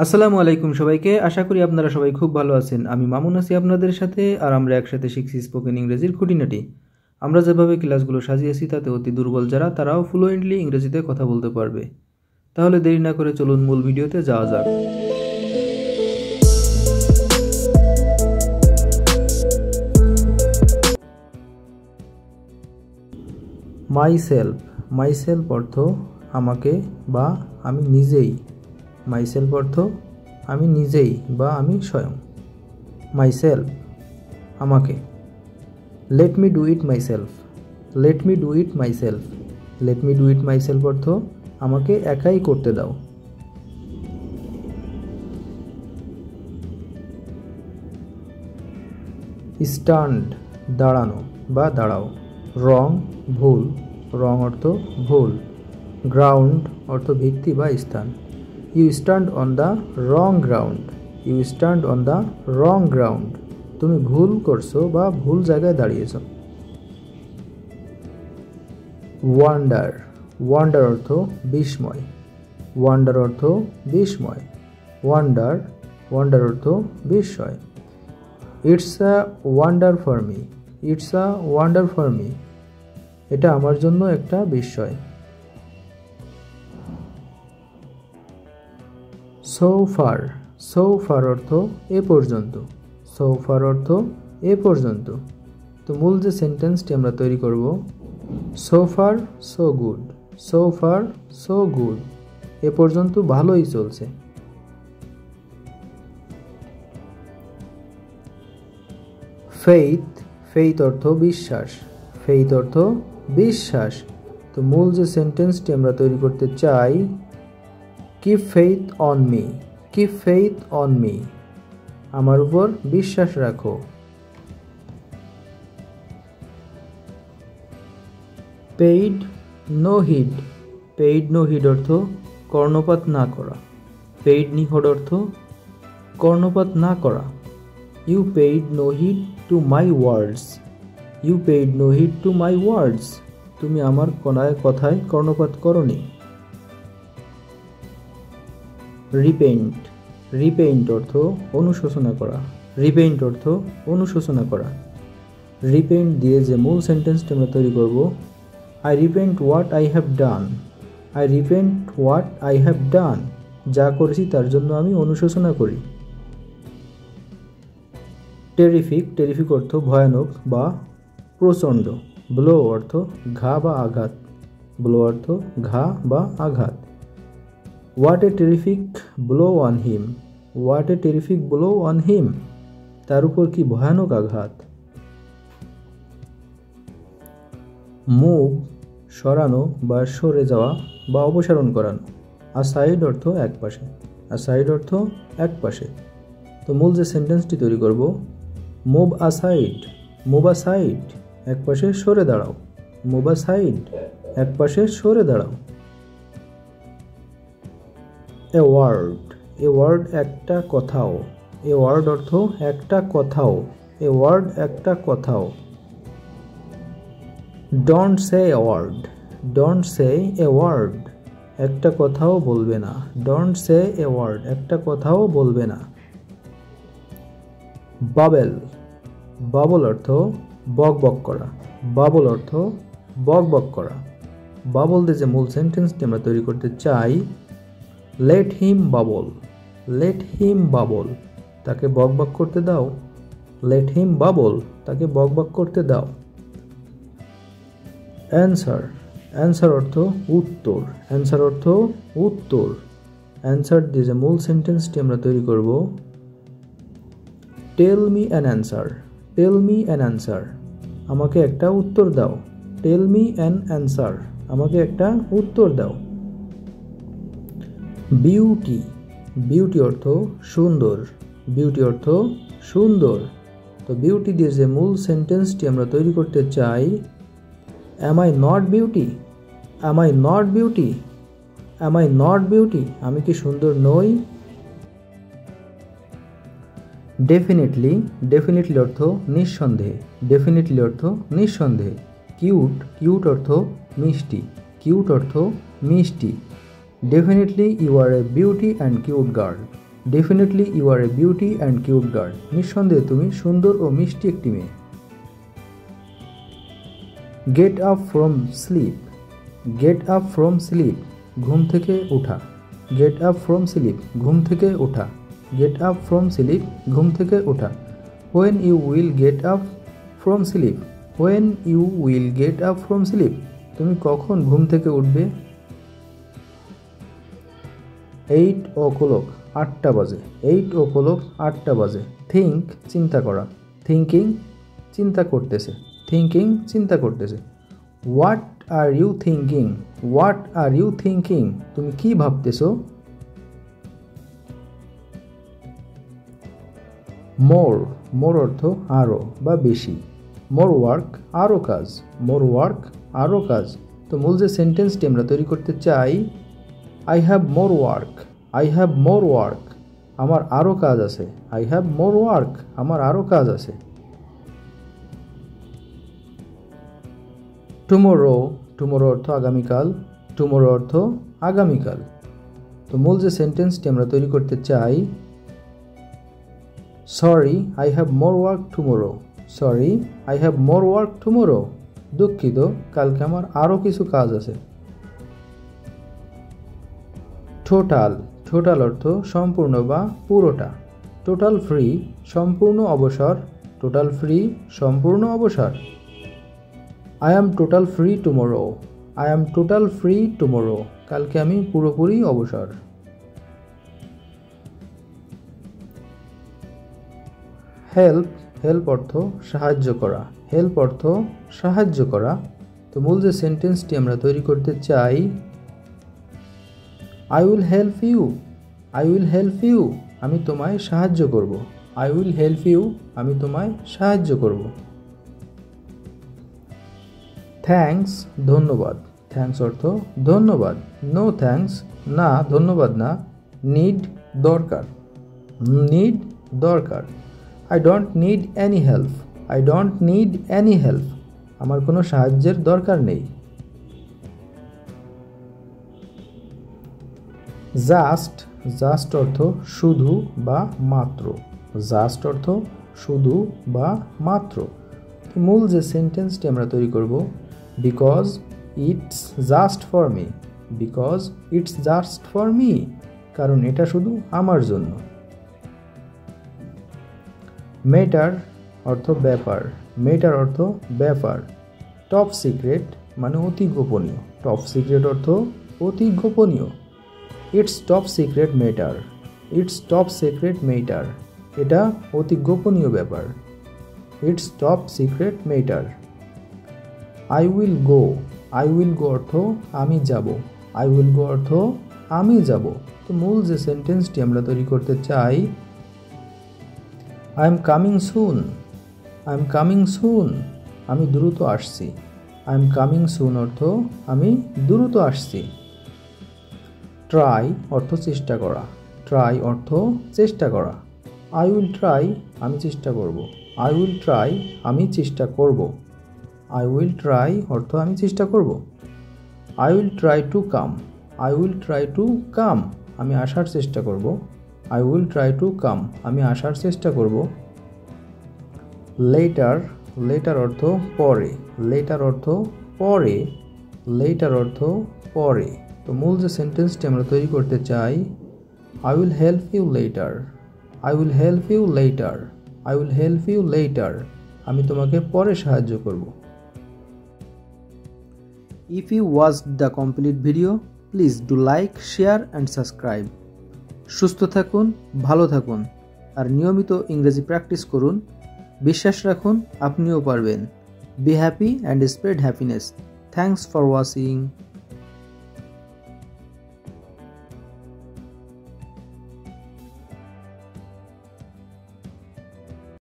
আসসালামু আলাইকুম সবাইকে। আশা করি আপনারা সবাই খুব ভালো আছেন। আমি মামুন আছি আপনাদের সাথে, আর আমরা একসাথে শিখছি স্পোকেন ইংরেজির খুঁটিনাটি। আমরা যেভাবে ক্লাসগুলো সাজিয়েছি তাতে অতি দুর্বল যারা তারাও ফ্লুয়েন্টলি ইংরেজিতে কথা বলতে পারবে। তাহলে দেরি না করে চলুন মূল ভিডিওতে যাওয়া যাক। মাইসেলফ অর্থ আমাকে বা আমি নিজেই। মাইসেলফ অর্থ আমি নিজেই বা আমি স্বয়ং। মাইসেলফ আমাকে। Let me do it myself অর্থ আমাকে একাই করতে দাও। স্ট্যান্ড দাঁড়ানো বা দাঁড়াও। ভুল, রং অর্থ ভুল। গ্রাউন্ড অর্থ ভিত্তি বা স্থান। You stand on the wrong ground, তুমি ভুল করছো বা ভুল জায়গায় দাঁড়িয়েছ। ওয়ান্ডার অর্থ বিস্ময়। ওয়ান্ডার অর্থ বিস্ময়। It's a wonder for me, এটা আমার জন্য একটা বিস্ময়। সো ফার অর্থ এ পর্যন্ত। তো মূল যে সেন্টেন্সটি আমরা তৈরি করব, সো ফার সো গুড, এ পর্যন্ত ভালোই চলছে। ফেইথ অর্থ বিশ্বাস। তো মূল যে সেন্টেন্সটি আমরা তৈরি করতে চাই, Keep faith on me, আমার উপর বিশ্বাস রাখো। পেইড নো হিড অর্থ কর্ণপাত না করা। কর্ণপাত না করা। You paid no heed to my words, তুমি আমার কথায় কর্ণপাত করনি। রিপেইন্ট অর্থ অনুশোচনা করা। রিপেইন্ট দিয়ে যে মূল সেন্টেন্সটি আমরা তৈরি করব, I repent what I have done, যা করেছি তার জন্য আমি অনুশোচনা করি। টেরিফিক অর্থ ভয়ানক বা প্রচণ্ড। ব্লো অর্থ ঘা বা আঘাত। What a terrific blow on him, তার উপর কি ভয়ানক আঘাত। মুভ সরানো বা সরে যাওয়া বা অপসারণ করানো। আসাইড অর্থ একপাশে। তো মূল যে সেন্টেন্সটি তৈরি করব, মুভ আসাইড, একপাশে সরে দাঁড়াও। এ ওয়ার্ড একটা কথাও। ডোন্ট সে এ ওয়ার্ড, একটা কথাও বলবে না। বাবল অর্থ বকবক করা। বাবল দিয়ে যে মূল সেন্টেন্সটি আমরা তৈরি করতে চাই, লেট হিম বাবল, তাকে বকবক করতে দাও। অ্যান্সার অর্থ উত্তর। অ্যান্সার দিয়ে যে মূল সেন্টেন্সটি আমরা তৈরি করব, টেল মি অ্যান অ্যান্সার, আমাকে একটা উত্তর দাও। বিউটি অর্থ সুন্দর। তো বিউটি দিয়ে যে মূল সেন্টেন্সটি আমরা তৈরি করতে চাই, Am I not beauty, আমি কি সুন্দর নই। ডেফিনেটলি অর্থ নিঃসন্দেহে। কিউট অর্থ মিষ্টি। Definitely you are a beauty and cute girl. Definitely you are a beauty and cute girl. নিঃসন্দেহে তুমি সুন্দর ও মিষ্টি একটি মেয়ে। Get up from sleep. Get up from sleep, ঘুম থেকে ওঠা। গেট আপ ফ্রম স্লিপ, ঘুম থেকে ওঠা। গেট আপ ফ্রম স্লিপ, ঘুম থেকে ওঠা। When you will get up from sleep. When you will get up from sleep, তুমি কখন ঘুম থেকে উঠবে? 8 o'clock, 8টা বাজে। 8 o'clock, 8টা বাজে। থিঙ্ক, চিন্তা করা। থিঙ্কিং, চিন্তা করতেছে। থিঙ্কিং, চিন্তা করতেছে। What are you thinking. What are you thinking, তুমি কি ভাবতেছো? মোর, মোর অর্থ আরও বা বেশি। মোর ওয়ার্ক, আরও কাজ। মোর ওয়ার্ক, আরও কাজ। তো মূল যে সেন্টেন্সটি আমরা তৈরি করতে চাই, I have more work. I have more work, আমার আরও কাজ আছে। আই হ্যাভ মোর ওয়ার্ক, আমার আরও কাজ আছে। টুমোরো, টুমোরো অর্থ আগামীকাল। টুমোরো অর্থ আগামীকাল। তো মূল যে সেন্টেন্সটি আমরা তৈরি করতে চাই, sorry I have more work tomorrow. Sorry I have more work tomorrow, দুঃখিত কালকে আমার আরও কিছু কাজ আছে। টোটাল, টোটাল অর্থ সম্পূর্ণ বা পুরোটা। টোটাল ফ্রি, সম্পূর্ণ অবসর। টোটাল ফ্রি, সম্পূর্ণ অবসর। I am total free tomorrow. I am total free tomorrow, কালকে আমি পুরোপুরি অবসর। হেল্প, হেল্প অর্থ সাহায্য করা। হেল্প অর্থ সাহায্য করা। তো মূল যে সেন্টেন্সটি আমরা তৈরি করতে চাই, I will help you. I will help you, আমি তোমায় সাহায্য করব। আই উইল হেল্প ইউ, আমি তোমায় সাহায্য করব। থ্যাঙ্কস, ধন্যবাদ। থ্যাঙ্কস অর্থ ধন্যবাদ। নো থ্যাঙ্কস, না ধন্যবাদ না। নিড, দরকার। নিড, দরকার। I don't need any help. I don't need any help, আমার কোনো সাহায্যের দরকার নেই। জাস্ট, জাস্ট অর্থ শুধু বা মাত্র। জাস্ট অর্থ শুধু বা মাত্র। মূল যে সেন্টেন্সটি আমরা তৈরি করব, because it's just for me. Because it's just for me, কারণ এটা শুধু আমার জন্য। ম্যাটার অর্থ ব্যাপার। ম্যাটার অর্থ ব্যাপার। টপ সিক্রেট মানে অতি গোপনীয়। টপ সিক্রেট অর্থ অতি গোপনীয়। It's top secret matter. It's top secret matter, এটা অতি গোপনীয় ব্যাপার। It's top secret matter. I will go. I will go অর্থ আমি যাব। আই উইল গো অর্থ আমি যাব। তো মূল যে সেন্টেন্সটি আমরা তৈরি করতে চাই, I am coming soon. I am coming soon, আমি দ্রুত আসছি। আই এম কামিং সুন অর্থ আমি দ্রুত আসছি। ট্রাই অর্থ চেষ্টা করা। ট্রাই অর্থ চেষ্টা করা। আই উইল ট্রাই, আমি চেষ্টা করব। আই উইল ট্রাই, আমি চেষ্টা করব। আই উইল ট্রাই অর্থ আমি চেষ্টা করব। I will try to come. I will try to come, আমি আসার চেষ্টা করব। I will try to come, আমি আসার চেষ্টা করব। লেটার, লেটার অর্থ পরে। লেটার অর্থ পরে। লেটার অর্থ পরে। তো মূল যে সেন্টেন্সটি আমরা তৈরি করতে চাই, I will help you later. I will help you later. I will help you later, আমি তোমাকে পরে সাহায্য করব। If you watched the complete video, please do like, share and subscribe. সুস্থ থাকুন, ভালো থাকুন আর নিয়মিত ইংরেজি প্র্যাকটিস করুন। বিশ্বাস রাখুন আপনিও পারবেন। Be happy and spread happiness. Thanks for watching.